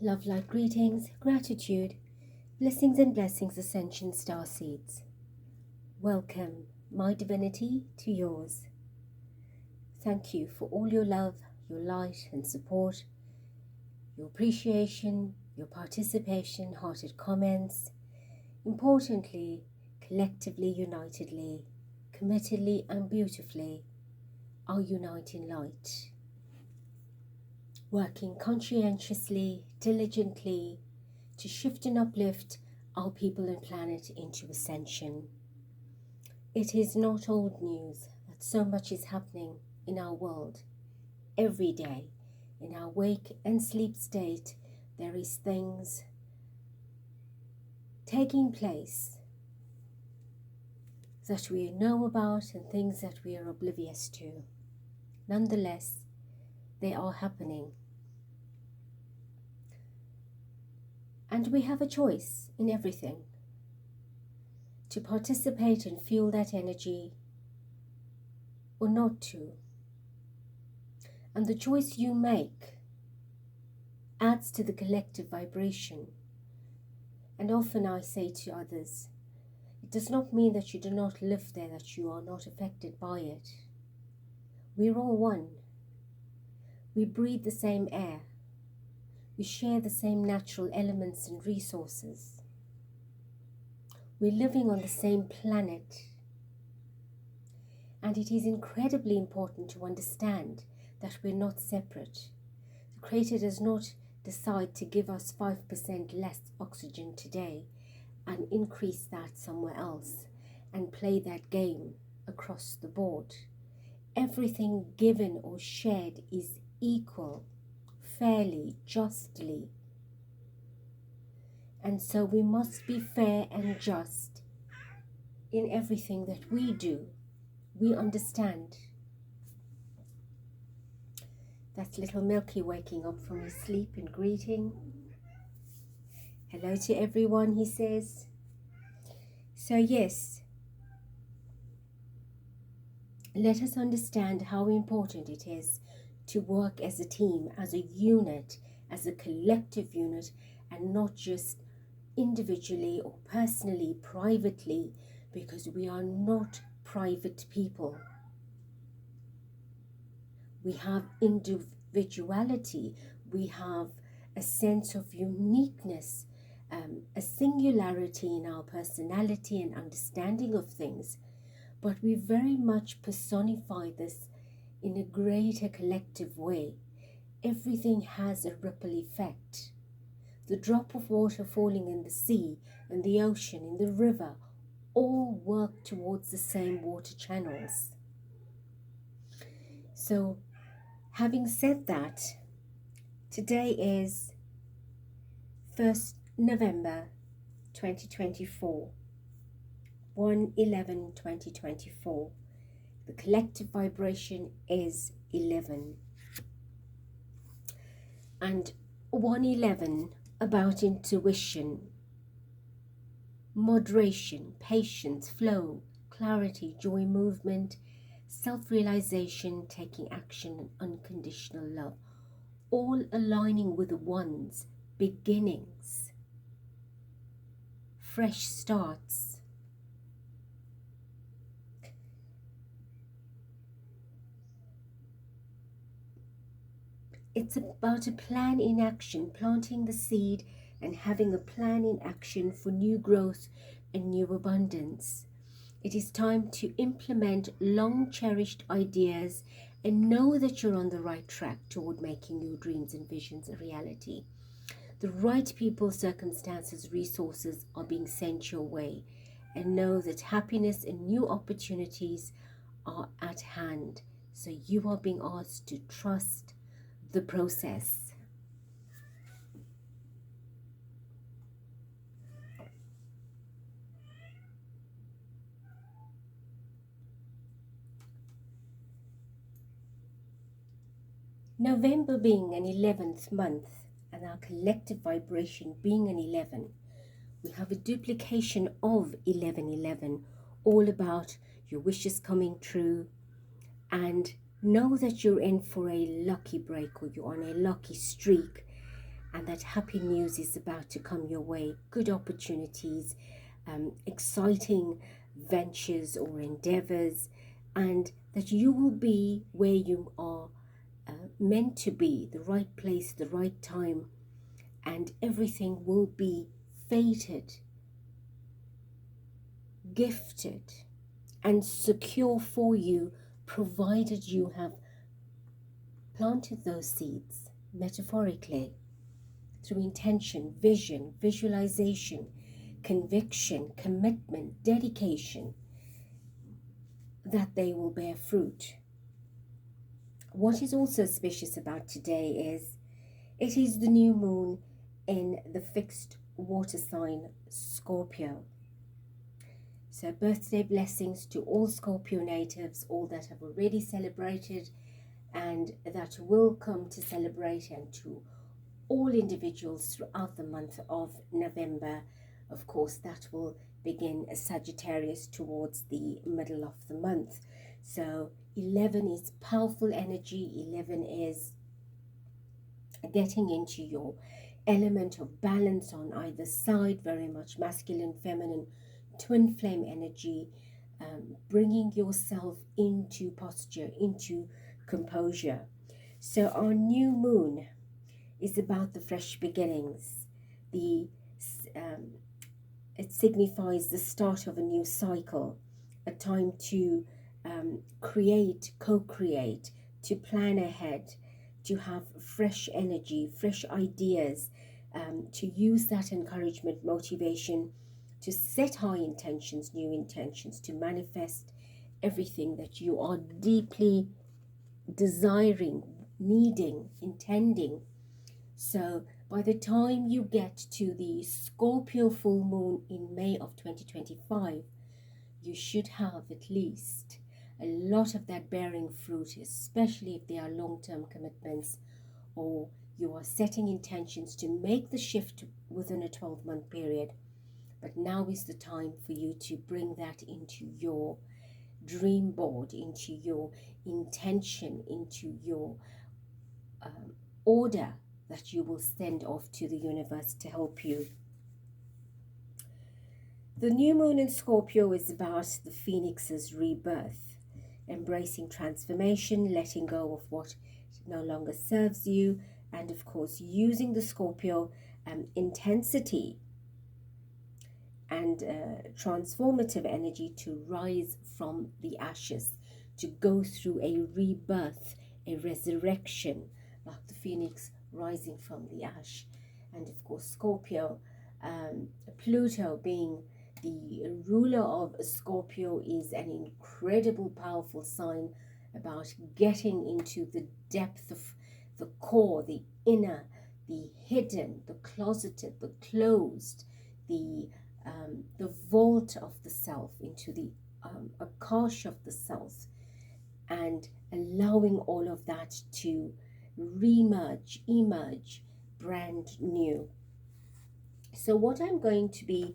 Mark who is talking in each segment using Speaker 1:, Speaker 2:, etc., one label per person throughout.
Speaker 1: Love, light, greetings, gratitude, blessings and blessings, Ascension Star Seeds. Welcome, my divinity, to yours. Thank you for all your love, your light and support, your appreciation, your participation, hearted comments. Importantly, collectively, unitedly, committedly and beautifully, our uniting light. Working conscientiously, diligently, to shift and uplift our people and planet into ascension. It is not old news that so much is happening in our world. Every day, in our wake and sleep state, there is things taking place that we know about and things that we are oblivious to. Nonetheless, they are happening. And we have a choice in everything to participate and feel that energy or not to. And the choice you make adds to the collective vibration. And often I say to others, it does not mean that you do not live there, that you are not affected by it. We're all one. We breathe the same air. We share the same natural elements and resources. We're living on the same planet. And it is incredibly important to understand that we're not separate. The Creator does not decide to give us 5% less oxygen today and increase that somewhere else and play that game across the board. Everything given or shared is equal, fairly, justly. And so we must be fair and just in everything that we do. We understand. That's little Milky waking up from his sleep and greeting. Hello to everyone, he says. So yes, let us understand how important it is to work as a team, as a unit, as a collective unit, and not just individually or personally, privately, because we are not private people. We have individuality, we have a sense of uniqueness, a singularity in our personality and understanding of things, but we very much personify this in a greater collective way. Everything has a ripple effect. The drop of water falling in the sea, in the ocean, in the river, all work towards the same water channels. So, having said that, today is 1st November 2024, 1/11/2024. The collective vibration is 11. And 1/11 about intuition, moderation, patience, flow, clarity, joy, movement, self-realization, taking action, and unconditional love, all aligning with one's beginnings, fresh starts. It's about a plan in action, planting the seed and having a plan in action for new growth and new abundance. It is time to implement long-cherished ideas and know that you're on the right track toward making your dreams and visions a reality. The right people, circumstances, resources are being sent your way, and know that happiness and new opportunities are at hand. So you are being asked to trust the process. November being an 11th month and our collective vibration being an 11, we have a duplication of 11/11, all about your wishes coming true, and know that you're in for a lucky break or you're on a lucky streak, and that happy news is about to come your way. Good opportunities, exciting ventures or endeavors, and that you will be where you are meant to be, the right place, the right time, and everything will be fated, gifted, and secure for you, provided you have planted those seeds metaphorically through intention, vision, visualization, conviction, commitment, dedication, that they will bear fruit. What is also auspicious about today is it is the new moon in the fixed water sign Scorpio. So birthday blessings to all Scorpio natives, all that have already celebrated and that will come to celebrate, and to all individuals throughout the month of November. Of course, that will begin as Sagittarius towards the middle of the month. So 11 is powerful energy. 11 is getting into your element of balance on either side, very much masculine, feminine, twin flame energy, bringing yourself into posture, into composure. So our new moon is about the fresh beginnings. It signifies the start of a new cycle, a time to create, co-create, to plan ahead, to have fresh energy, fresh ideas, to use that encouragement, motivation, to set high intentions, new intentions, to manifest everything that you are deeply desiring, needing, intending. So by the time you get to the Scorpio full moon in May of 2025, you should have at least a lot of that bearing fruit, especially if they are long-term commitments or you are setting intentions to make the shift within a 12-month period. But now is the time for you to bring that into your dream board, into your intention, into your order that you will send off to the universe to help you. The new moon in Scorpio is about the phoenix's rebirth, embracing transformation, letting go of what no longer serves you, and of course using the Scorpio intensity and transformative energy to rise from the ashes, to go through a rebirth, a resurrection, like the phoenix rising from the ash. And of course Scorpio, Pluto being the ruler of Scorpio, is an incredible powerful sign about getting into the depth of the core, the inner, the hidden, the closeted, the closed, the vault of the self, into the akash of the self, and allowing all of that to emerge brand new. So what I'm going to be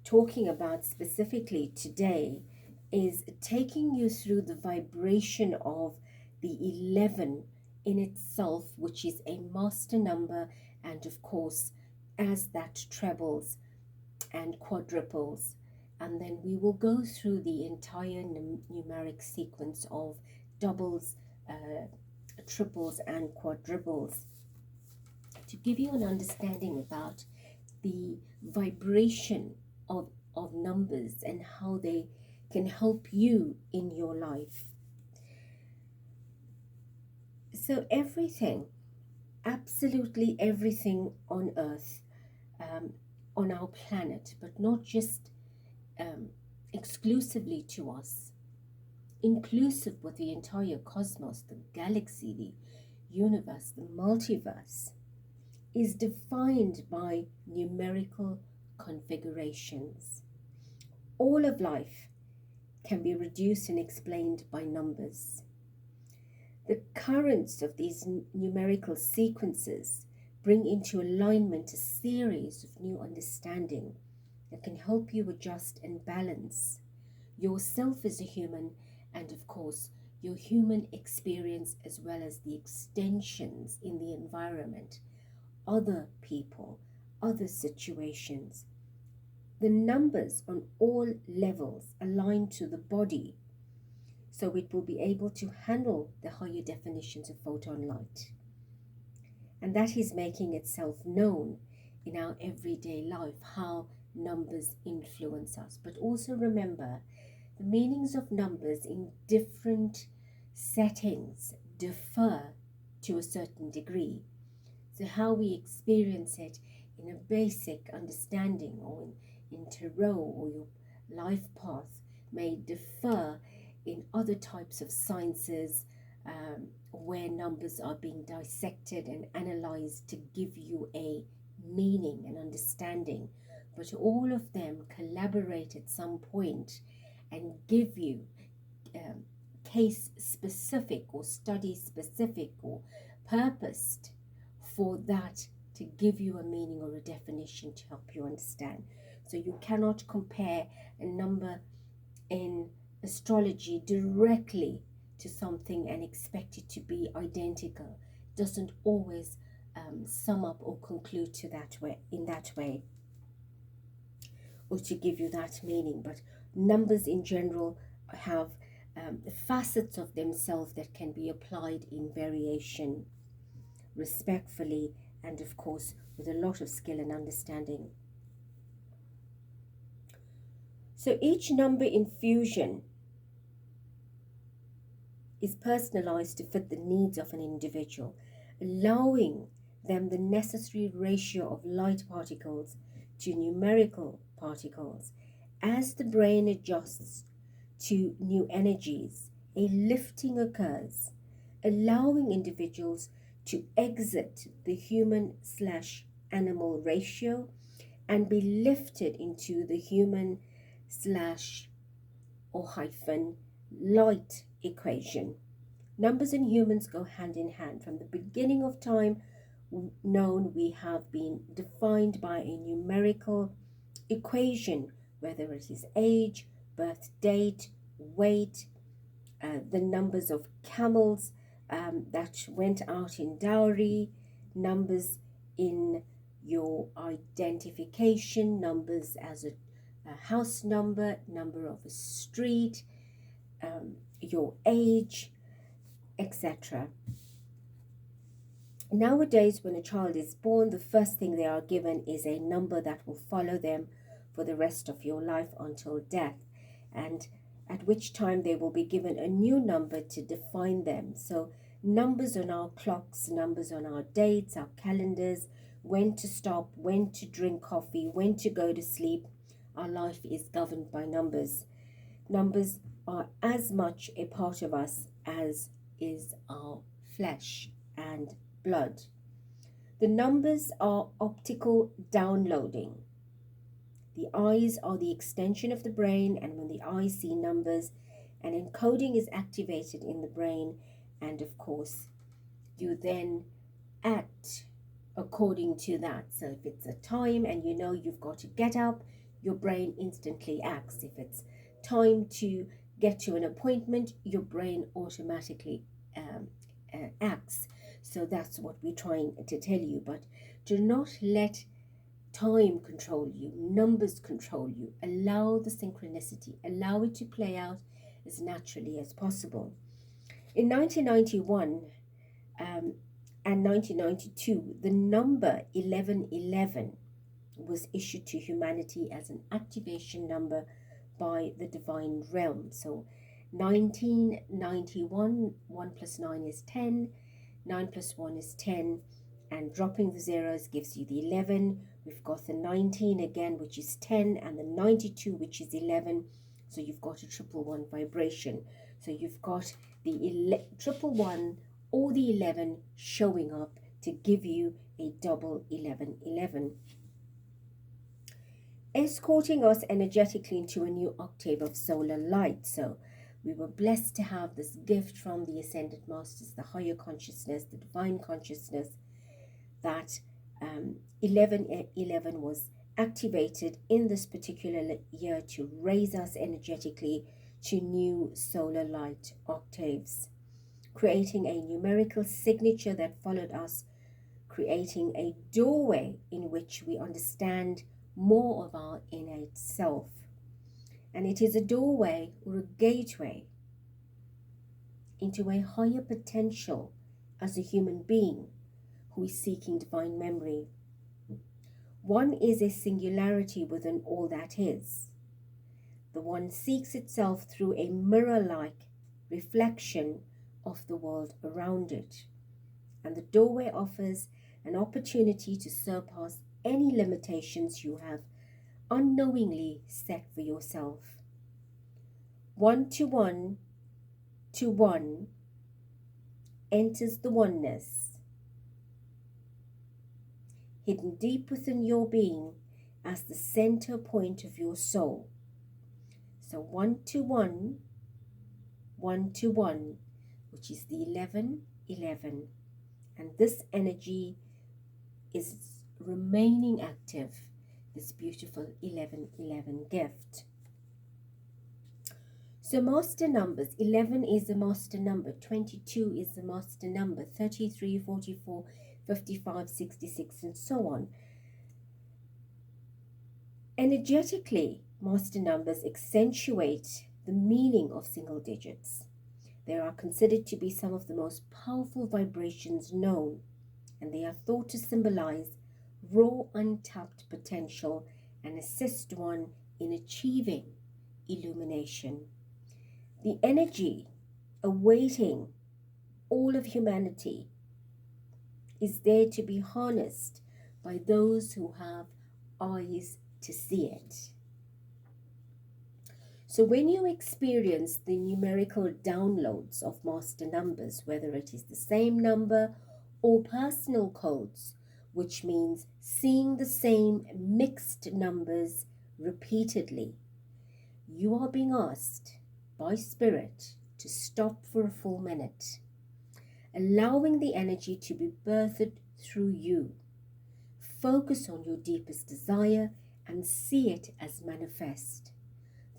Speaker 1: talking about specifically today is taking you through the vibration of the 11 in itself, which is a master number, and of course as that trebles and quadruples, and then we will go through the entire numeric sequence of doubles, triples and quadruples to give you an understanding about the vibration of numbers and how they can help you in your life. So everything, absolutely everything on earth, on our planet, but not just exclusively to us, inclusive with the entire cosmos, the galaxy, the universe, the multiverse, is defined by numerical configurations. All of life can be reduced and explained by numbers. The currents of these numerical sequences bring into alignment a series of new understanding that can help you adjust and balance yourself as a human, and of course your human experience, as well as the extensions in the environment other people, other situations. The numbers on all levels align to the body, so it will be able to handle the higher definitions of photon light. And that is making itself known in our everyday life, how numbers influence us. But also remember, the meanings of numbers in different settings differ to a certain degree. So how we experience it in a basic understanding, or in tarot or your life path, may differ in other types of sciences, where numbers are being dissected and analyzed to give you a meaning and understanding. But all of them collaborate at some point and give you case specific or study specific or purposed for that, to give you a meaning or a definition to help you understand. So you cannot compare a number in astrology directly to something and expect it to be identical. It doesn't always sum up or conclude to that way, in that way, or to give you that meaning. But numbers in general have facets of themselves that can be applied in variation, respectfully, and of course with a lot of skill and understanding. So each number infusion is personalized to fit the needs of an individual, allowing them the necessary ratio of light particles to numerical particles. As the brain adjusts to new energies, a lifting occurs, allowing individuals to exit the human/animal ratio and be lifted into the human/light equation. Numbers and humans go hand in hand. From the beginning of time known, we have been defined by a numerical equation, whether it is age, birth date, weight, the numbers of camels that went out in dowry, numbers in your identification, numbers as a house number, number of a street, your age, etc. Nowadays, when a child is born, the first thing they are given is a number that will follow them for the rest of your life until death, and at which time they will be given a new number to define them. So numbers on our clocks, numbers on our dates, our calendars, when to stop, when to drink coffee, when to go to sleep. Our life is governed by numbers. Numbers are as much a part of us as is our flesh and blood. The numbers are optical downloading. The eyes are the extension of the brain, and when the eyes see numbers, an encoding is activated in the brain, and of course you then act according to that. So if it's a time and you know you've got to get up, your brain instantly acts. If it's time to get to an appointment, your brain automatically acts. So that's what we're trying to tell you. But do not let time control you, numbers control you. Allow the synchronicity, allow it to play out as naturally as possible. In 1991 and 1992, the number 1111 was issued to humanity as an activation number by the divine realm. So 1991, 1 plus 9 is 10, 9 plus 1 is 10, and dropping the zeros gives you the 11. We've got the 19 again, which is 10, and the 92, which is 11. So you've got a 111 vibration. So you've got the 111 or the 11 showing up to give you a double 1111. Escorting us energetically into a new octave of solar light. So we were blessed to have this gift from the Ascended Masters, the higher consciousness, the divine consciousness, that 1111 was activated in this particular year to raise us energetically to new solar light octaves, creating a numerical signature that followed us creating a doorway in which we understand more of our innate self. And it is a doorway or a gateway into a higher potential as a human being who is seeking divine memory. One is a singularity within all that is. The one seeks itself through a mirror-like reflection of the world around it. And the doorway offers an opportunity to surpass any limitations you have unknowingly set for yourself. One to one enters the oneness, hidden deep within your being as the center point of your soul. So one to one, which is the 1111. And this energy is remaining active, this beautiful 1111 gift. So master numbers, 11 is the master number, 22 is the master number, 33, 44, 55, 66, and so on. Energetically, master numbers accentuate the meaning of single digits. They are considered to be some of the most powerful vibrations known, and they are thought to symbolize raw, untapped potential and assist one in achieving illumination. The energy awaiting all of humanity is there to be harnessed by those who have eyes to see it. So when you experience the numerical downloads of master numbers, whether it is the same number or personal codes, which means seeing the same mixed numbers repeatedly, you are being asked by Spirit to stop for a full minute, allowing the energy to be birthed through you. Focus on your deepest desire and see it as manifest.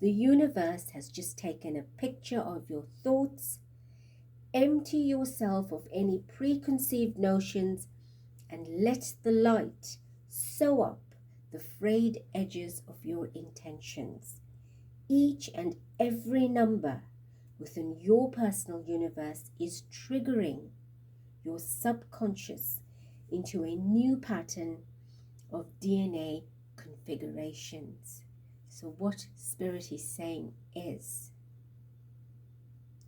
Speaker 1: The universe has just taken a picture of your thoughts. Empty yourself of any preconceived notions and let the light sew up the frayed edges of your intentions. Each and every number within your personal universe is triggering your subconscious into a new pattern of DNA configurations. So what Spirit is saying is,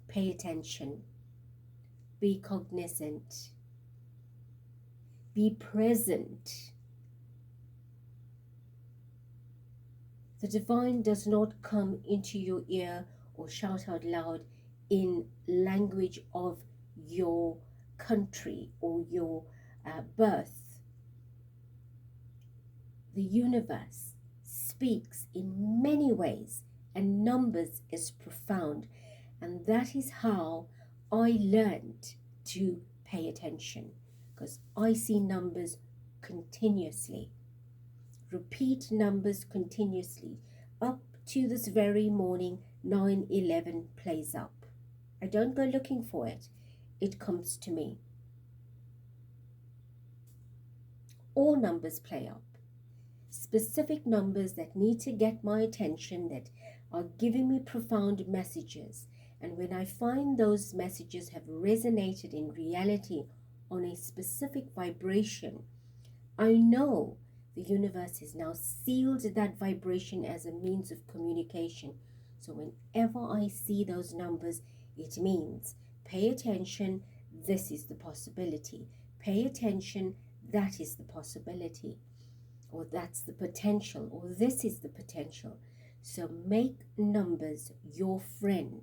Speaker 1: pay attention, be cognizant, be present. The divine does not come into your ear or shout out loud in language of your country or your birth. The universe speaks in many ways, and numbers is profound, and that is how I learned to pay attention, because I see numbers continuously, repeat numbers continuously. Up to this very morning, 9/11 plays up. I don't go looking for it, it comes to me. All numbers play up. Specific numbers that need to get my attention, that are giving me profound messages. And when I find those messages have resonated in reality on a specific vibration, I know the universe has now sealed that vibration as a means of communication. So whenever I see those numbers, it means pay attention, this is the possibility. Pay attention, that is the possibility. Or that's the potential, or this is the potential. So make numbers your friend.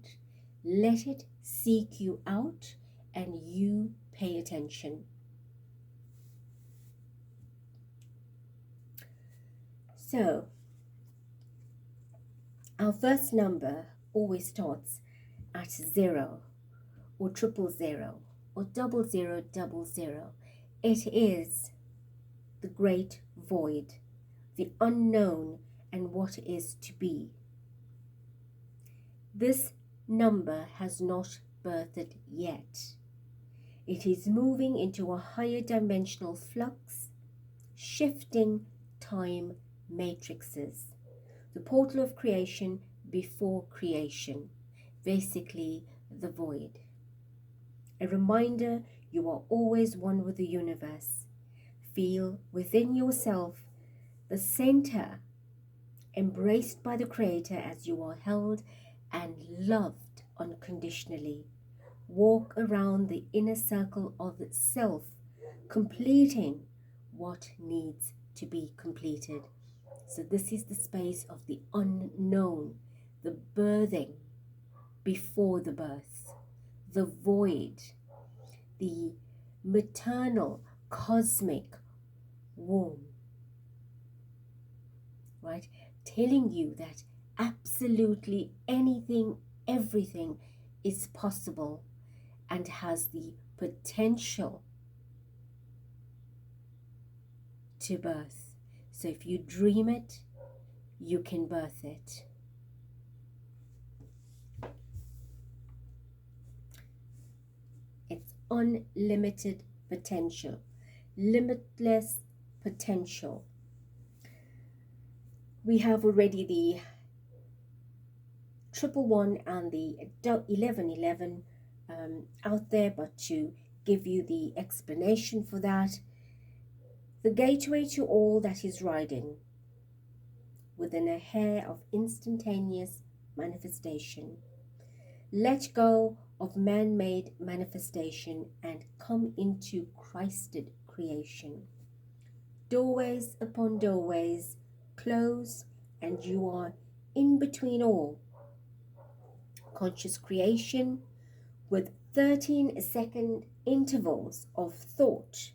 Speaker 1: Let it seek you out and you pay attention. So, our first number always starts at 0 or 000 or 0000. It is the great void, the unknown, and what is to be. This number has not birthed yet. It is moving into a higher dimensional flux, shifting time matrices. The portal of creation before creation, basically the void. A reminder you are always one with the universe. Feel within yourself the center, embraced by the Creator as you are held and loved unconditionally. Walk around the inner circle of itself, completing what needs to be completed. So this is the space of the unknown, the birthing before the birth, the void, the maternal cosmic womb, right? Telling you that absolutely anything, everything is possible and has the potential to birth. So if you dream it, you can birth it. It's unlimited potential, limitless potential. We have already the 111 and the 1111 out there, but to give you the explanation for that, the gateway to all that is riding within a hair of instantaneous manifestation. Let go of man-made manifestation and come into Christed creation. Doorways upon doorways close, and you are in between all. Conscious creation with 13-second intervals of thought,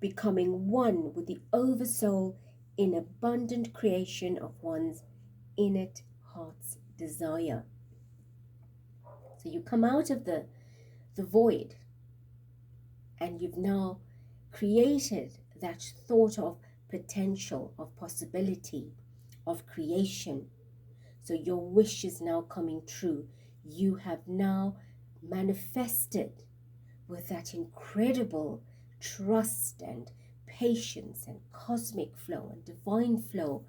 Speaker 1: becoming one with the oversoul in abundant creation of one's innate heart's desire. So you come out of the void, and you've now created that thought of potential, of possibility, of creation. So your wish is now coming true. You have now manifested with that incredible trust and patience and cosmic flow and divine flow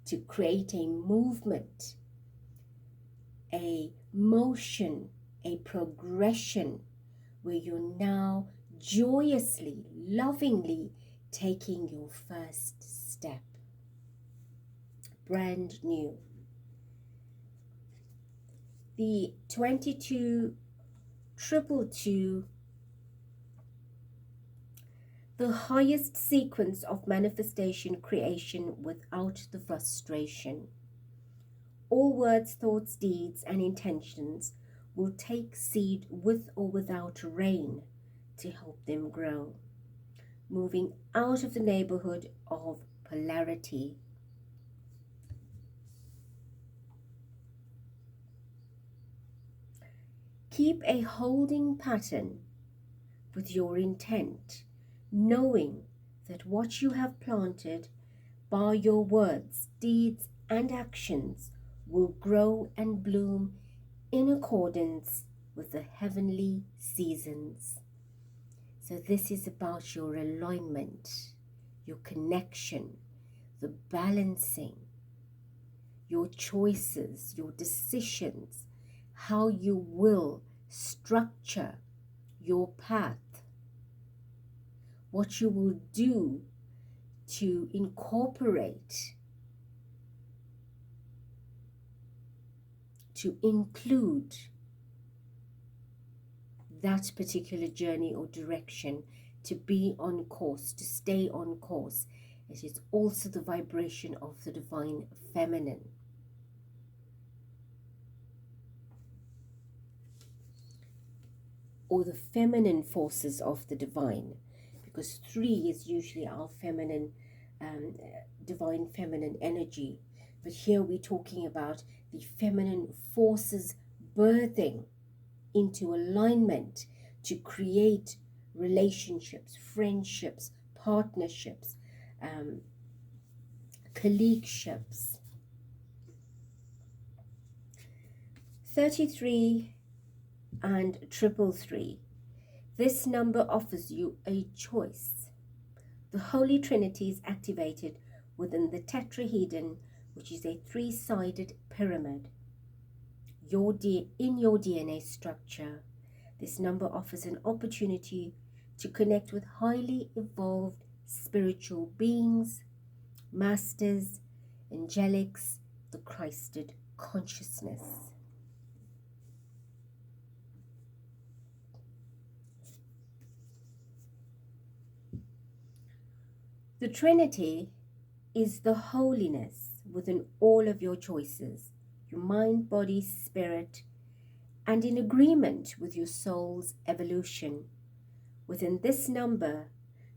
Speaker 1: to create a movement, a motion, a progression where you're now joyously, lovingly taking your first step. Brand new. The 22-222, the highest sequence of manifestation creation without the frustration. All words, thoughts, deeds, and intentions will take seed with or without rain to help them grow, moving out of the neighborhood of polarity. Keep a holding pattern with your intent, knowing that what you have planted by your words, deeds, and actions will grow and bloom in accordance with the heavenly seasons. So this is about your alignment, your connection, the balancing, your choices, your decisions, how you will structure your path, what you will do to incorporate, to include that particular journey or direction, to be on course, to stay on course. It is also the vibration of the divine feminine. Or the feminine forces of the divine, because 3 is usually our feminine, divine feminine energy. But here we're talking about the feminine forces birthing into alignment to create relationships, friendships, partnerships, colleagueships. 33 and 333. This number offers you a choice. The Holy Trinity is activated within the tetrahedron, which is a three-sided pyramid. In your DNA structure, this number offers an opportunity to connect with highly evolved spiritual beings, masters, angelics, the Christed consciousness. The Trinity is the holiness within all of your choices, your mind, body, spirit, and in agreement with your soul's evolution. Within this number,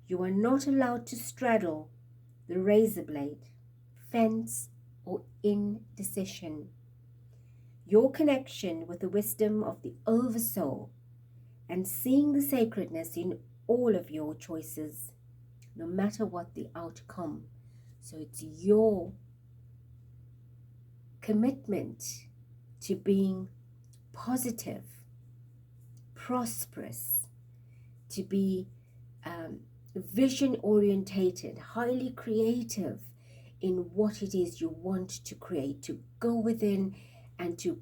Speaker 1: you are not allowed to straddle the razor blade, fence, or indecision. Your connection with the wisdom of the Oversoul and seeing the sacredness in all of your choices, no matter what the outcome. So it's your commitment to being positive, prosperous, to be vision orientated, highly creative in what it is you want to create, to go within and to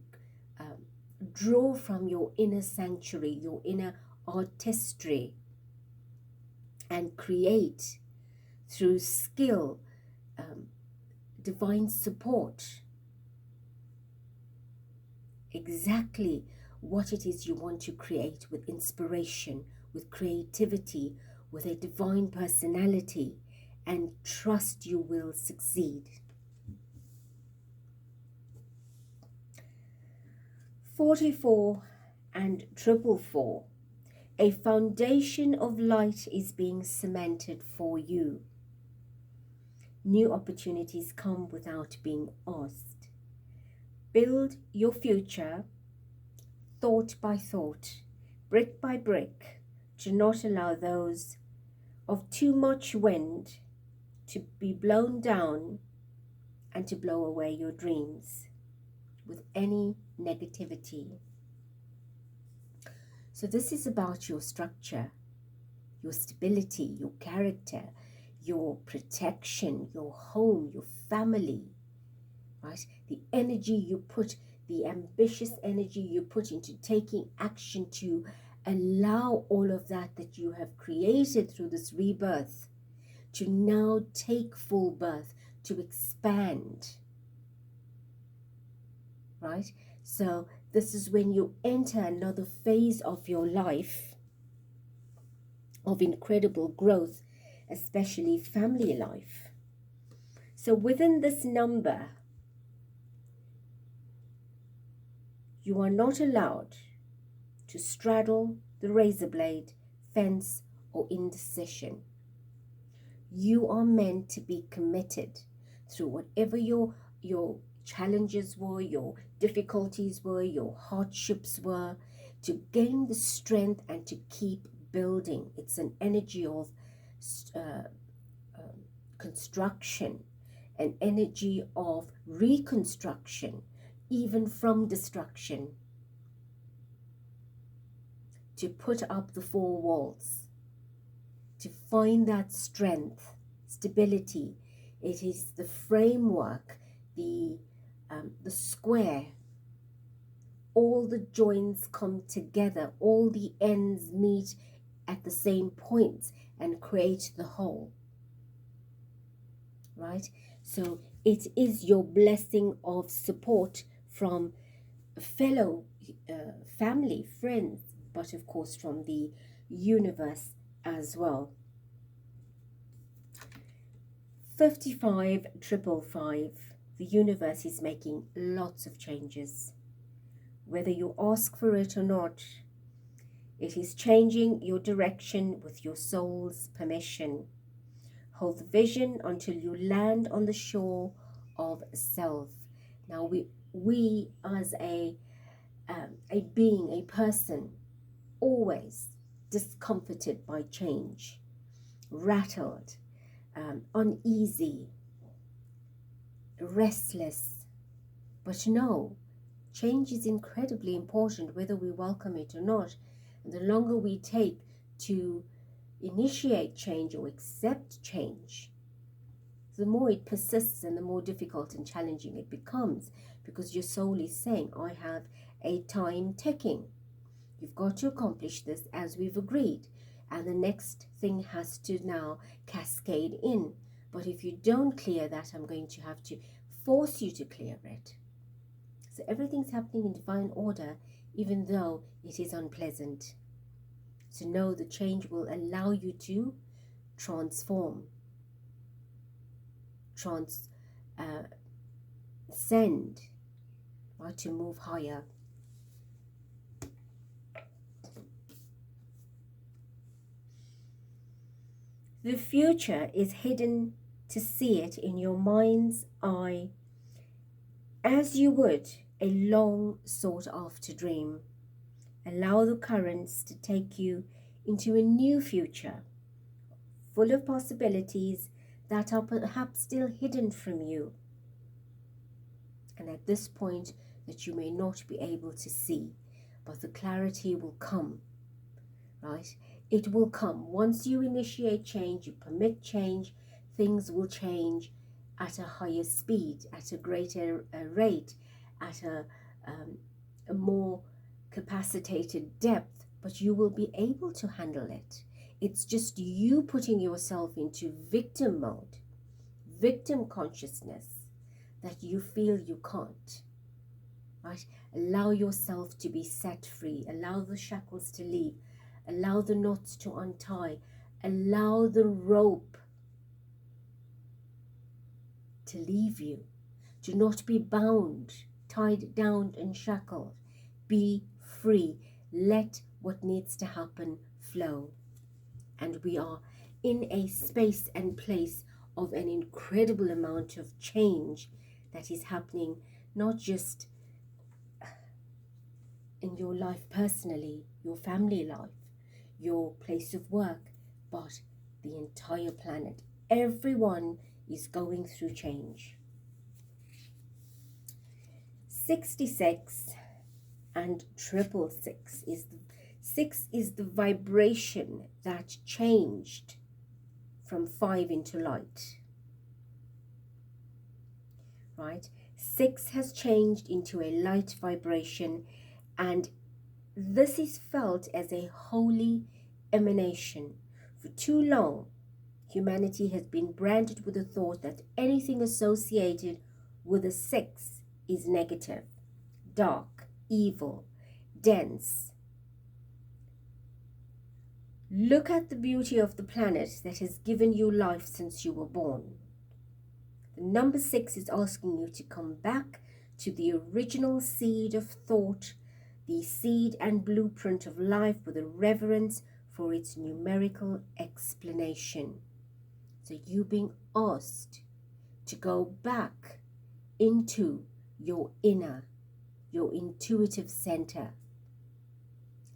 Speaker 1: draw from your inner sanctuary, your inner artistry, and create through skill, divine support, exactly what it is you want to create with inspiration, with creativity, with a divine personality, and trust you will succeed. 44 and 444. A foundation of light is being cemented for you. New opportunities come without being asked. Build your future thought by thought, brick by brick. Do not allow those of too much wind to be blown down and to blow away your dreams with any negativity. So this is about your structure, your stability, your character, your protection, your home, your family, right? The energy you put, the ambitious energy you put into taking action to allow all of that you have created through this rebirth to now take full birth, to expand, right? So this is when you enter another phase of your life of incredible growth, especially family life. So within this number, you are not allowed to straddle the razor blade, fence, or indecision. You are meant to be committed through whatever your challenges were, your difficulties were, your hardships were, to gain the strength and to keep building. It's an energy of construction, an energy of reconstruction, even from destruction, to put up the four walls, to find that strength, stability. It is the framework, the square. All the joints come together, all the ends meet at the same points and create the whole, right? So it is your blessing of support from fellow family, friends, but of course from the universe as well. 55,555. The universe is making lots of changes. Whether you ask for it or not, it is changing your direction with your soul's permission. Hold the vision until you land on the shore of self. Now we as a being, a person, always discomforted by change, rattled, uneasy, restless. But no, Change is incredibly important, whether we welcome it or not. And the longer we take to initiate change or accept change, the more it persists and the more difficult and challenging it becomes, because your soul is saying, I have a time ticking. You've got to accomplish this as we've agreed. And the next thing has to now cascade in. But if you don't clear that, I'm going to have to force you to clear it. So everything's happening in divine order, even though it is unpleasant. So know the change will allow you to transform, transcend, right, to move higher. The future is hidden to see it in your mind's eye, as you would a long sought after dream. Allow the currents to take you into a new future, full of possibilities that are perhaps still hidden from you, and at this point that you may not be able to see, but the clarity will come, right? It will come. Once you initiate change, you permit change, things will change at a higher speed, at a greater rate, at a more capacitated depth, but you will be able to handle it. It's just you putting yourself into victim mode, victim consciousness, that you feel you can't, right? Allow yourself to be set free. Allow the shackles to leave. Allow the knots to untie. Allow the rope to leave you. Do not be bound, tied down and shackled. Be free. Let what needs to happen flow. And we are in a space and place of an incredible amount of change that is happening, not just in your life personally, your family life, your place of work, but the entire planet. Everyone is going through change. 66 and 666 is the vibration that changed from 5 into light, right? 6 has changed into a light vibration, and this is felt as a holy emanation. For too long, humanity has been branded with the thought that anything associated with a 6 is negative, dark, evil, dense. Look at the beauty of the planet that has given you life since you were born. The number 6 is asking you to come back to the original seed of thought, the seed and blueprint of life, with a reverence for its numerical explanation. So you being asked to go back into your inner, your intuitive center,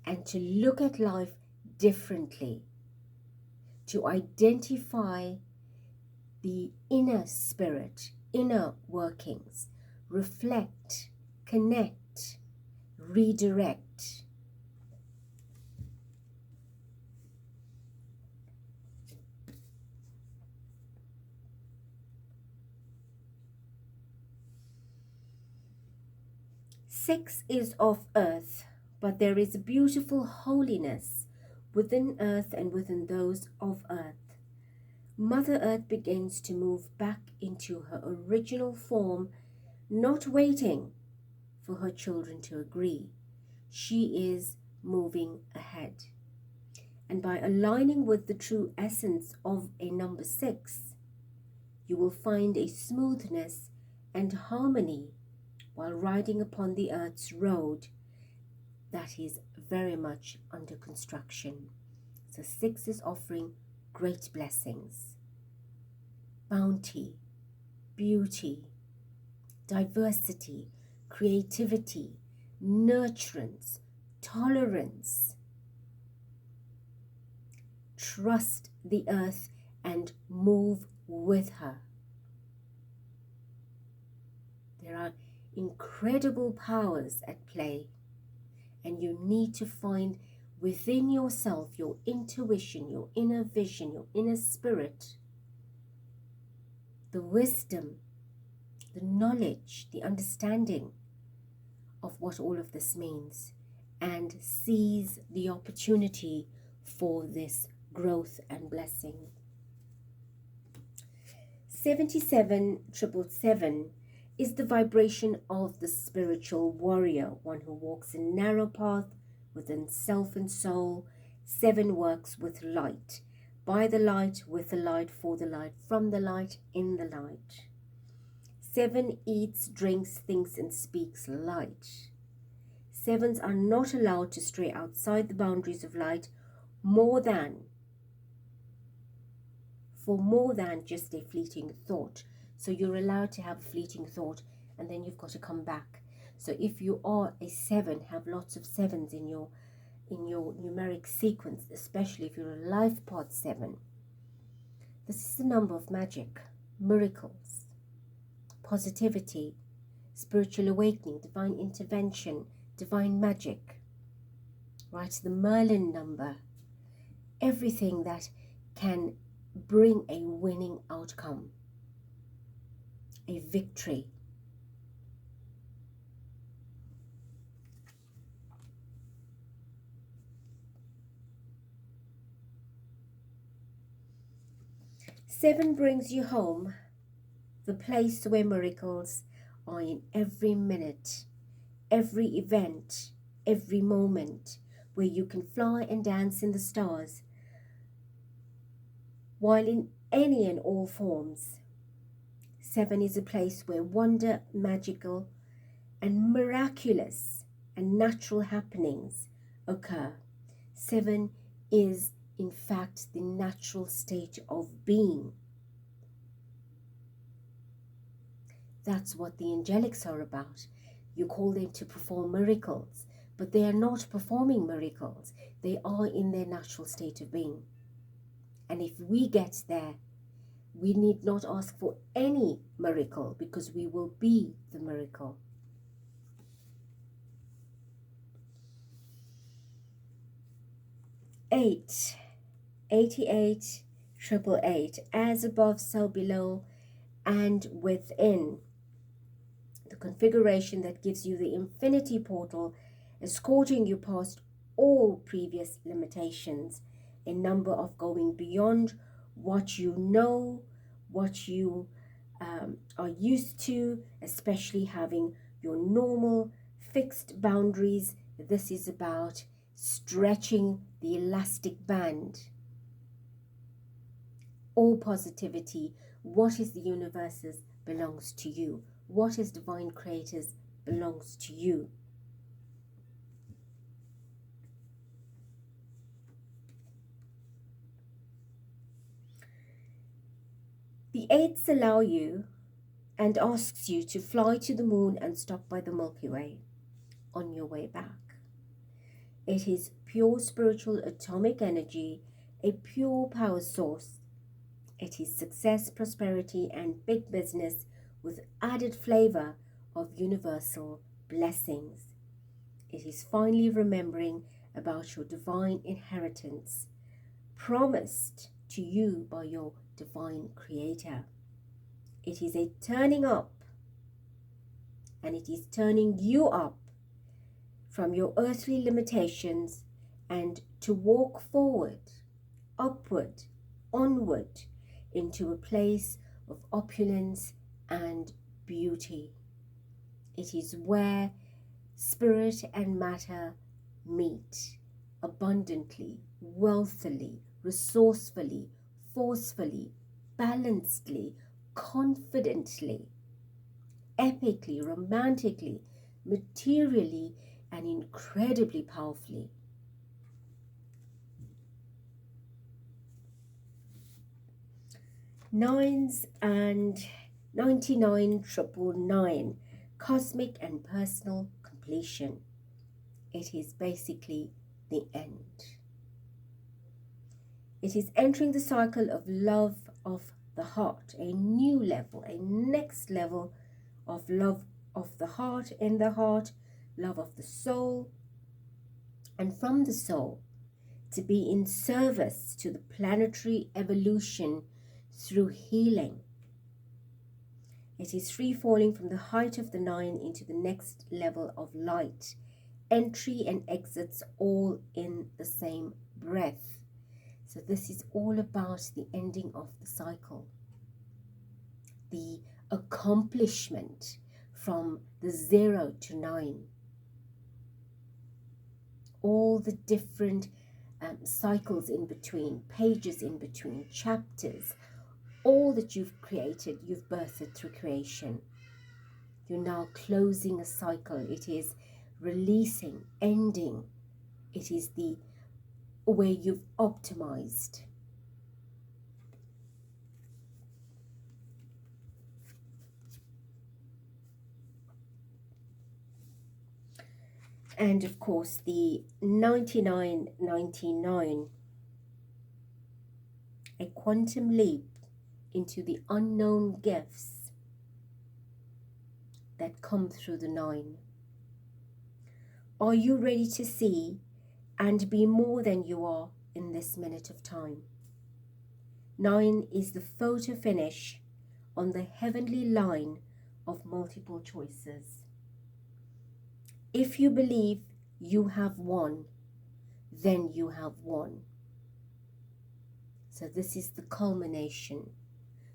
Speaker 1: and to look at life differently, to identify the inner spirit, inner workings, reflect, connect, redirect. Six is of earth, but there is a beautiful holiness within earth and within those of earth. Mother Earth begins to move back into her original form, not waiting for her children to agree. She is moving ahead. And by aligning with the true essence of a number 6, you will find a smoothness and harmony while riding upon the earth's road that is very much under construction. So 6 is offering great blessings, bounty, beauty, diversity, creativity, nurturance, tolerance. Trust the earth and move with her. There are incredible powers at play, and you need to find within yourself, your intuition, your inner vision, your inner spirit, the wisdom, the knowledge, the understanding of what all of this means, and seize the opportunity for this growth and blessing. 77777 is the vibration of the spiritual warrior, one who walks a narrow path within self and soul. 7 works with light, by the light, with the light, for the light, from the light, in the light. 7 eats, drinks, thinks, and speaks light. 7s are not allowed to stray outside the boundaries of light for more than just a fleeting thought. So you're allowed to have a fleeting thought, and then you've got to come back. So if you are a 7, have lots of 7s in your numeric sequence, especially if you're a life pod 7. This is the number of magic, miracles, positivity, spiritual awakening, divine intervention, divine magic, right? The Merlin number, everything that can bring a winning outcome, a victory. Seven brings you home, the place where miracles are in every minute, every event, every moment, where you can fly and dance in the stars, while in any and all forms. 7 is a place where wonder, magical, and miraculous and natural happenings occur. 7 is, in fact, the natural state of being. That's what the angelics are about. You call them to perform miracles, but they are not performing miracles. They are in their natural state of being. And if we get there, we need not ask for any miracle, because we will be the miracle. Eight, 88, 888, as above, so below, and within. The configuration that gives you the infinity portal, escorting you past all previous limitations, a number of going beyond what you know, what you are used to, especially having your normal fixed boundaries. This is about stretching the elastic band. All positivity. What is the universe's belongs to you. What is divine creators belongs to you. The 8s allow you and asks you to fly to the moon and stop by the Milky Way on your way back. It is pure spiritual atomic energy, a pure power source. It is success, prosperity, and big business with added flavor of universal blessings. It is finally remembering about your divine inheritance promised to you by your divine creator. It is a turning up, and it is turning you up from your earthly limitations and to walk forward, upward, onward into a place of opulence and beauty. It is where spirit and matter meet abundantly, wealthily, resourcefully, forcefully, balancedly, confidently, epically, romantically, materially, and incredibly powerfully. 9s and 99,999, cosmic and personal completion. It is basically the end. It is entering the cycle of love of the heart, a new level, a next level of love of the heart, in the heart, love of the soul, and from the soul to be in service to the planetary evolution through healing. It is free falling from the height of the 9 into the next level of light. Entry and exits all in the same breath. So this is all about the ending of the cycle. The accomplishment from the 0 to 9. All the different cycles in between, pages in between, chapters, all that you've created, you've birthed through creation. You're now closing a cycle. It is releasing, ending. It is the way you've optimized. And of course, the 9999, a quantum leap into the unknown gifts that come through the 9. Are you ready to see and be more than you are in this minute of time? 9 is the photo finish on the heavenly line of multiple choices. If you believe you have won, then you have won. So this is the culmination,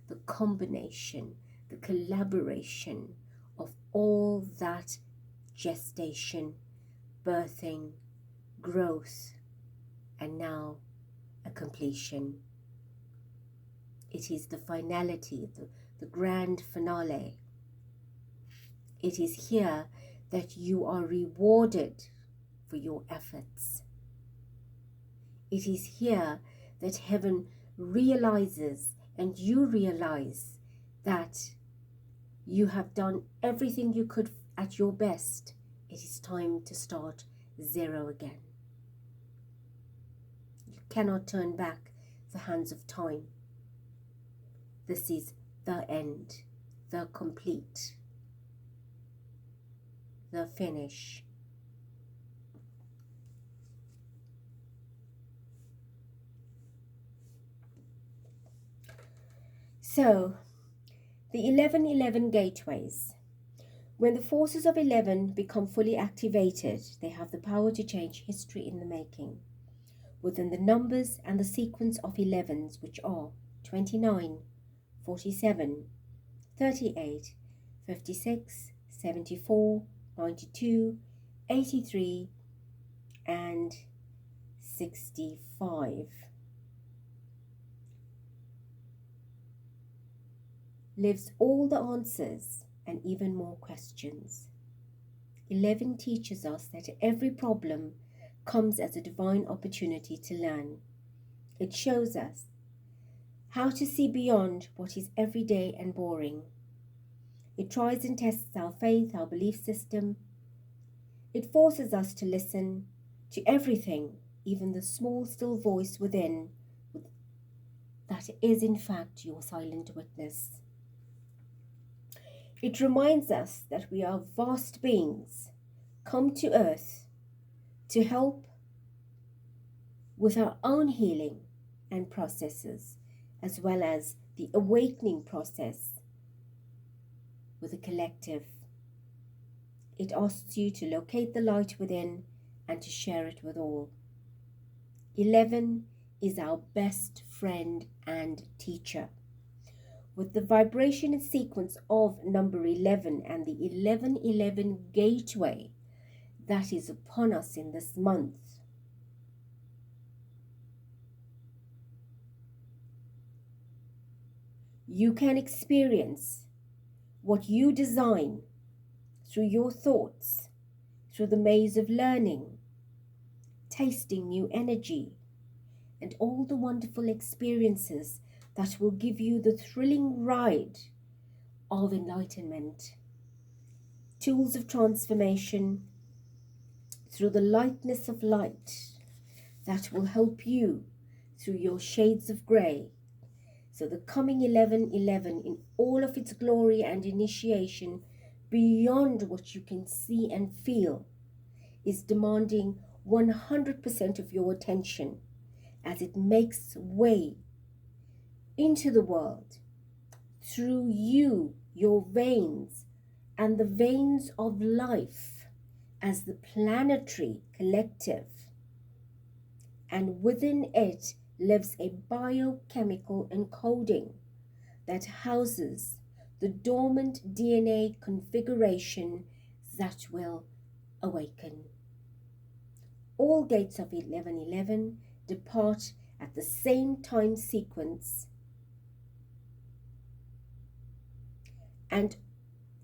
Speaker 1: the combination, the collaboration of all that gestation, birthing, growth, and now a completion. It is the finality, the grand finale. It is here that you are rewarded for your efforts. It is here that heaven realizes and you realize that you have done everything you could at your best. It is time to start 0 again. You cannot turn back the hands of time. This is the end, the complete, the finish. So, the 1111 gateways. When the forces of 11 become fully activated, they have the power to change history in the making. Within the numbers and the sequence of 11s, which are 29, 47, 38, 56, 74, 92, 83, and 65. Lives all the answers and even more questions. 11 teaches us that every problem comes as a divine opportunity to learn. It shows us how to see beyond what is everyday and boring. It tries and tests our faith, our belief system. It forces us to listen to everything, even the small, still voice within, that is in fact your silent witness. It reminds us that we are vast beings, come to earth to help with our own healing and processes, as well as the awakening process with the collective. It asks you to locate the light within and to share it with all. 11 is our best friend and teacher. With the vibration and sequence of number 11 and the 1111 gateway that is upon us in this month, you can experience what you design through your thoughts, through the maze of learning, tasting new energy, and all the wonderful experiences that will give you the thrilling ride of enlightenment. Tools of transformation through the lightness of light that will help you through your shades of grey. So the coming 1111 in all of its glory and initiation beyond what you can see and feel, is demanding 100% of your attention as it makes way into the world through you, your veins, and the veins of life as the planetary collective. And within it lives a biochemical encoding that houses the dormant DNA configuration that will awaken. All gates of 1111 depart at the same time sequence, and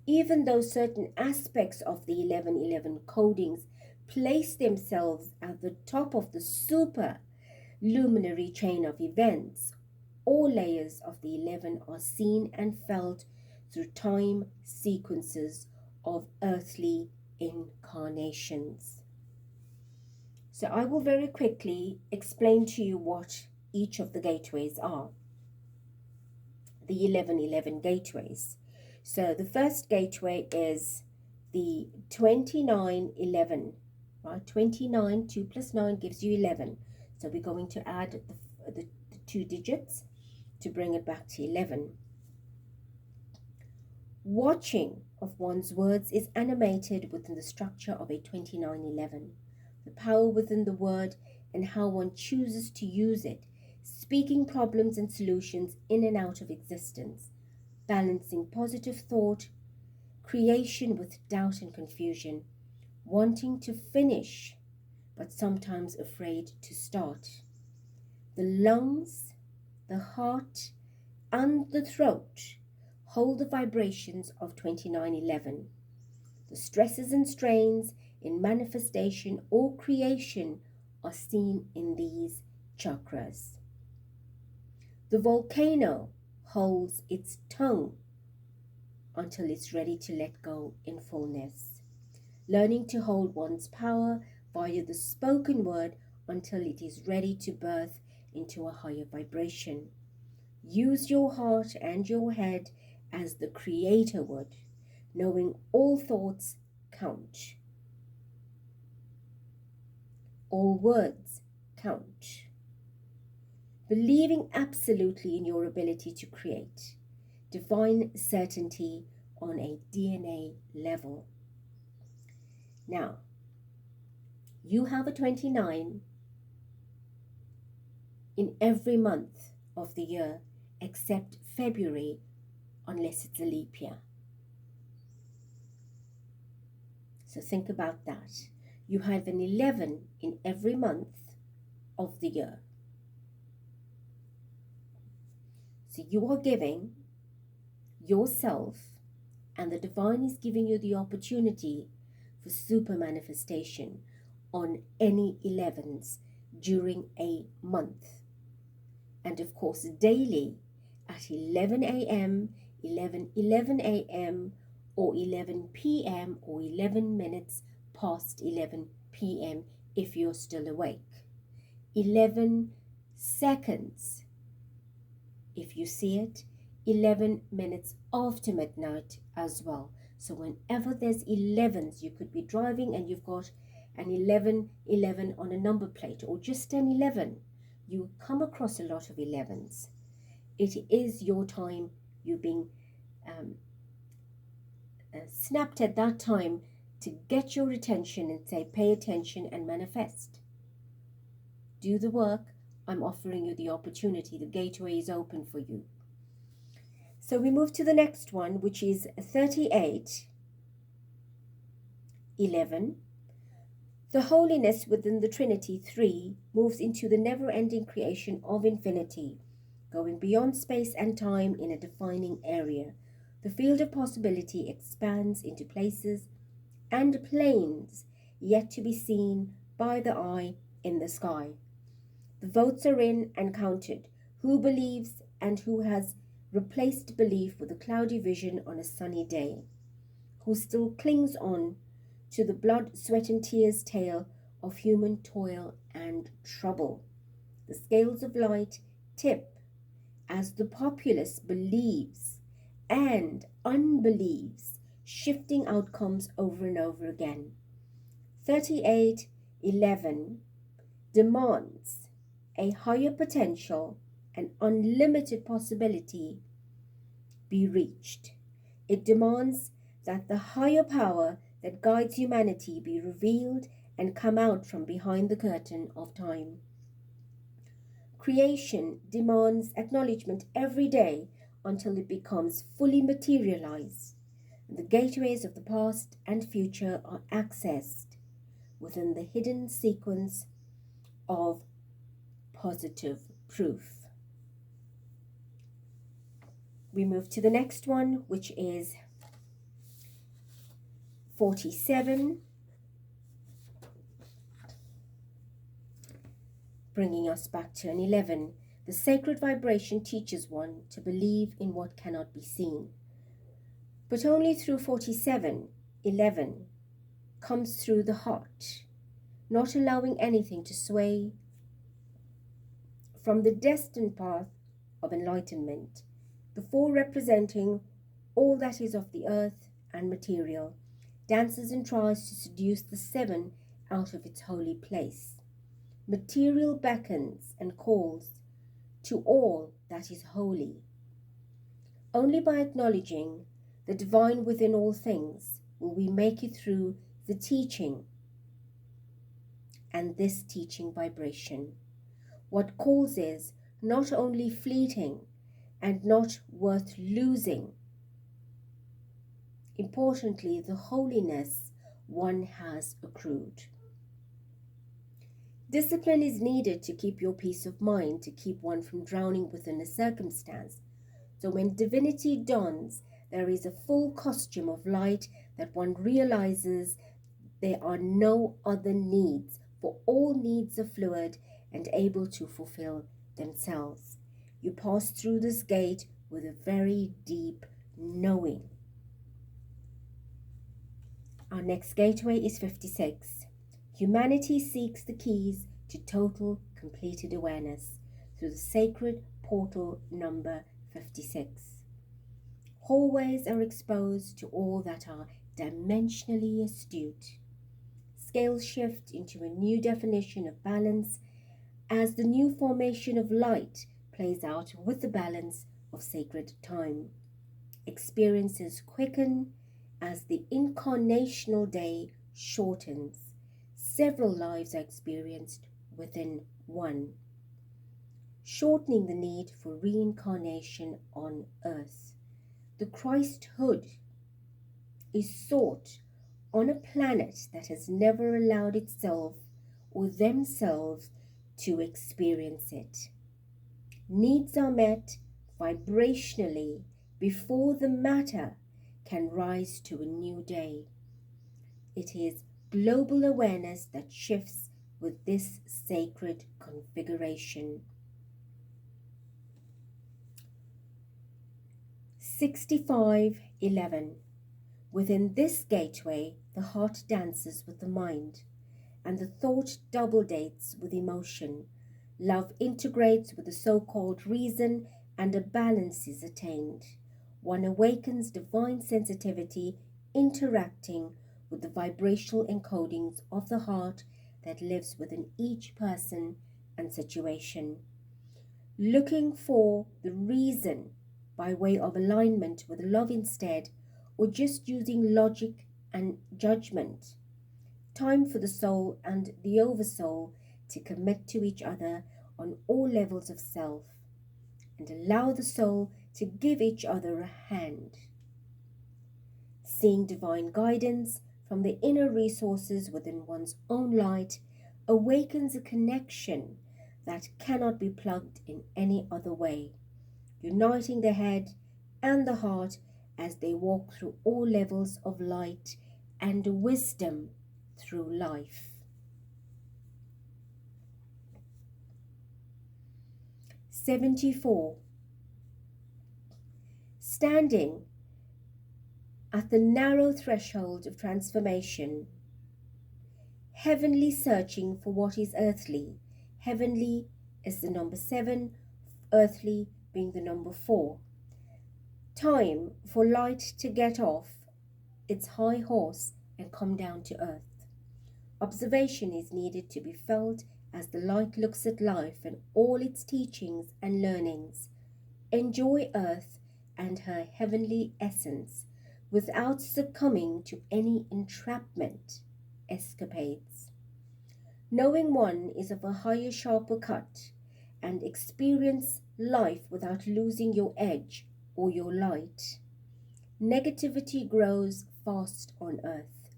Speaker 1: even though certain aspects of the 1111 codings place themselves at the top of the super luminary chain of events, all layers of the 11 are seen and felt through time sequences of earthly incarnations. So I will very quickly explain to you what each of the gateways are. The 1111 gateways. So the first gateway is the 2911, right? 29, 2 plus 9 gives you 11. So we're going to add the 2 digits to bring it back to 11. Watching of one's words is animated within the structure of a 2911. The power within the word and how one chooses to use it, speaking problems and solutions in and out of existence, balancing positive thought, creation with doubt and confusion, wanting to finish, but sometimes afraid to start. The lungs, the heart, and the throat hold the vibrations of 2911. The stresses and strains in manifestation or creation are seen in these chakras. The volcano holds its tongue until it's ready to let go in fullness. Learning to hold one's power via the spoken word until it is ready to birth into a higher vibration. Use your heart and your head as the Creator would, knowing all thoughts count. All words count. Believing absolutely in your ability to create. Divine certainty on a DNA level. Now, you have a 29 in every month of the year except February, unless it's a leap year. So think about that. You have an 11 in every month of the year. So you are giving yourself, and the divine is giving you the opportunity for super manifestation on any 11s during a month. And of course, daily at 11 a.m., 11 a.m., or 11 p.m., or 11 minutes past 11 p.m. if you're still awake. 11 seconds if you see it. 11 minutes after midnight as well. So whenever there's 11s, you could be driving and you've got an 11 on a number plate, or just an 11. You come across a lot of 11s. It is your time. You're being snapped at that time to get your attention and say, pay attention and manifest. Do the work. I'm offering you the opportunity. The gateway is open for you. So we move to the next one, which is 3811. The holiness within the Trinity 3 moves into the never-ending creation of infinity, going beyond space and time in a defining area. The field of possibility expands into places and planes yet to be seen by the eye in the sky. The votes are in and counted. Who believes and who has replaced belief with a cloudy vision on a sunny day? Who still clings on to the blood, sweat and tears tale of human toil and trouble? The scales of light tip as the populace believes and unbelieves, shifting outcomes over and over again. 3811 demands a higher potential and unlimited possibility be reached. It demands that the higher power that guides humanity be revealed and come out from behind the curtain of time. Creation demands acknowledgement every day until it becomes fully materialized. The gateways of the past and future are accessed within the hidden sequence of positive proof. We move to the next one, which is 47, bringing us back to an 11. The sacred vibration teaches one to believe in what cannot be seen. But only through 4711 comes through the heart, not allowing anything to sway from the destined path of enlightenment. The 4 representing all that is of the earth and material, dances and tries to seduce the 7 out of its holy place. Material beckons and calls to all that is holy. Only by acknowledging the divine within all things will we make it through the teaching and this teaching vibration. What calls is not only fleeting and not worth losing. Importantly, the holiness one has accrued. Discipline is needed to keep your peace of mind, to keep one from drowning within a circumstance. So when divinity dawns, there is a full costume of light that one realizes there are no other needs, for all needs are fluid and able to fulfill themselves. You pass through this gate with a very deep knowing. Our next gateway is 56. Humanity seeks the keys to total completed awareness through the sacred portal number 56. Hallways are exposed to all that are dimensionally astute. Scales shift into a new definition of balance as the new formation of light plays out with the balance of sacred time. Experiences quicken as the incarnational day shortens. Several lives are experienced within one, shortening the need for reincarnation on earth. The Christhood is sought on a planet that has never allowed itself or themselves to experience it. Needs are met vibrationally before the matter can rise to a new day. It is global awareness that shifts with this sacred configuration. 6511. Within this gateway, the heart dances with the mind, and the thought double dates with emotion. Love integrates with the so-called reason, and a balance is attained. One awakens divine sensitivity, interacting with the vibrational encodings of the heart that lives within each person and situation. Looking for the reason by way of alignment with love instead, or just using logic and judgment. Time for the soul and the oversoul to commit to each other on all levels of self, and allow the soul to give each other a hand. Seeing divine guidance from the inner resources within one's own light awakens a connection that cannot be plugged in any other way, uniting the head and the heart as they walk through all levels of light and wisdom through life. 74. Standing at the narrow threshold of transformation, heavenly searching for what is earthly. Heavenly is the number 7, earthly being the number 4. Time for light to get off its high horse and come down to earth. Observation is needed to be felt as the light looks at life and all its teachings and learnings. Enjoy earth and her heavenly essence without succumbing to any entrapment, escapades. Knowing one is of a higher, sharper cut, and experience life without losing your edge or your light. Negativity grows fast on earth,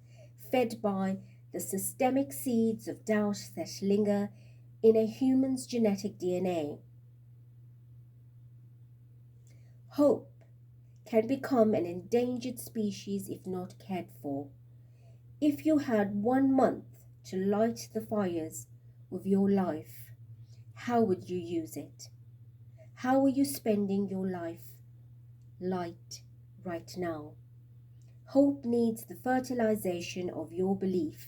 Speaker 1: fed by the systemic seeds of doubt that linger in a human's genetic DNA. Hope can become an endangered species if not cared for. If you had 1 month to light the fires of your life, how would you use it? How are you spending your life light right now? Hope needs the fertilization of your belief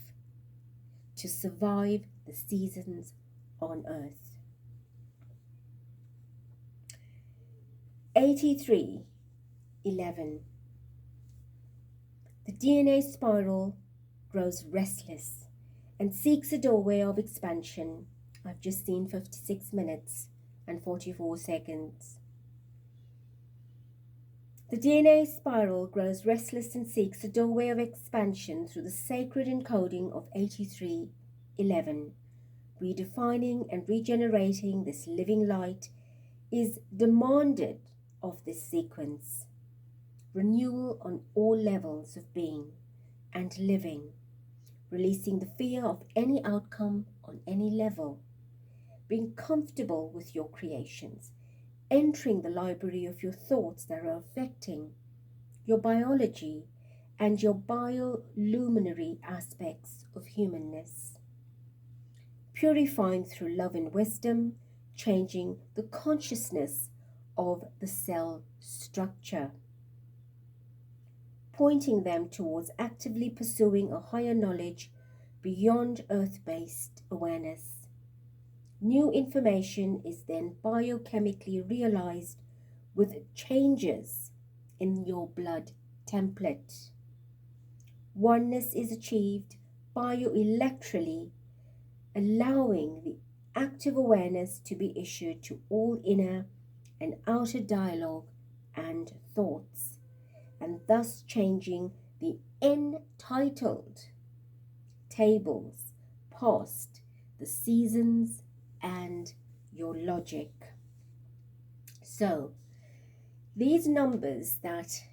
Speaker 1: to survive the seasons on earth. 83:11. The DNA spiral grows restless and seeks a doorway of expansion. I've just seen 56 minutes and 44 seconds. The DNA spiral grows restless and seeks a doorway of expansion through the sacred encoding of 83:11. Redefining and regenerating this living light is demanded of this sequence. Renewal on all levels of being and living, releasing the fear of any outcome on any level, being comfortable with your creations, entering the library of your thoughts that are affecting your biology and your bioluminary aspects of humanness, purifying through love and wisdom, changing the consciousness of the cell structure, pointing them towards actively pursuing a higher knowledge beyond earth-based awareness. New information is then biochemically realized with changes in your blood template. Oneness is achieved bioelectrically, allowing the active awareness to be issued to all inner and outer dialogue and thoughts, and thus changing the entitled tables past the seasons and your logic. So, these numbers that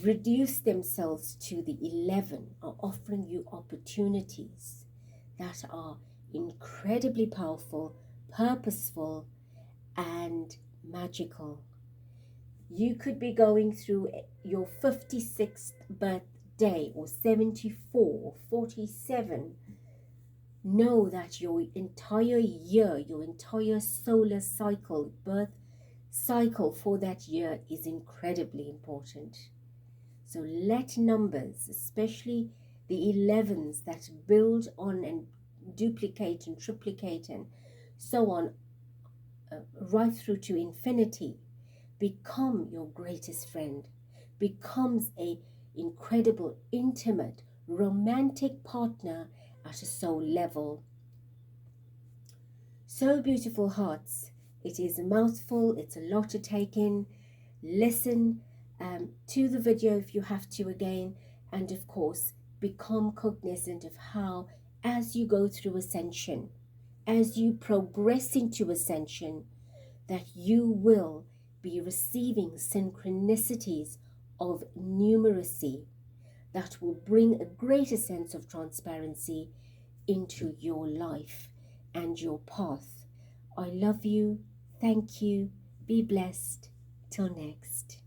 Speaker 1: reduce themselves to the 11 are offering you opportunities that are incredibly powerful, purposeful, and magical. You could be going through your 56th birthday or 74 or 47. Know that your entire year, your entire solar cycle, birth cycle for that year is incredibly important. So let numbers, especially the 11s that build on and duplicate and triplicate and so on, right through to infinity, become your greatest friend, becomes a incredible, intimate, romantic partner at a soul level. So beautiful, hearts. It is a mouthful, it's a lot to take in. Listen to the video if you have to again, and of course become cognizant of how, as you go through ascension, as you progress into ascension, that you will be receiving synchronicities of numeracy that will bring a greater sense of transparency into your life and your path. I love you. Thank you. Be blessed. Till next.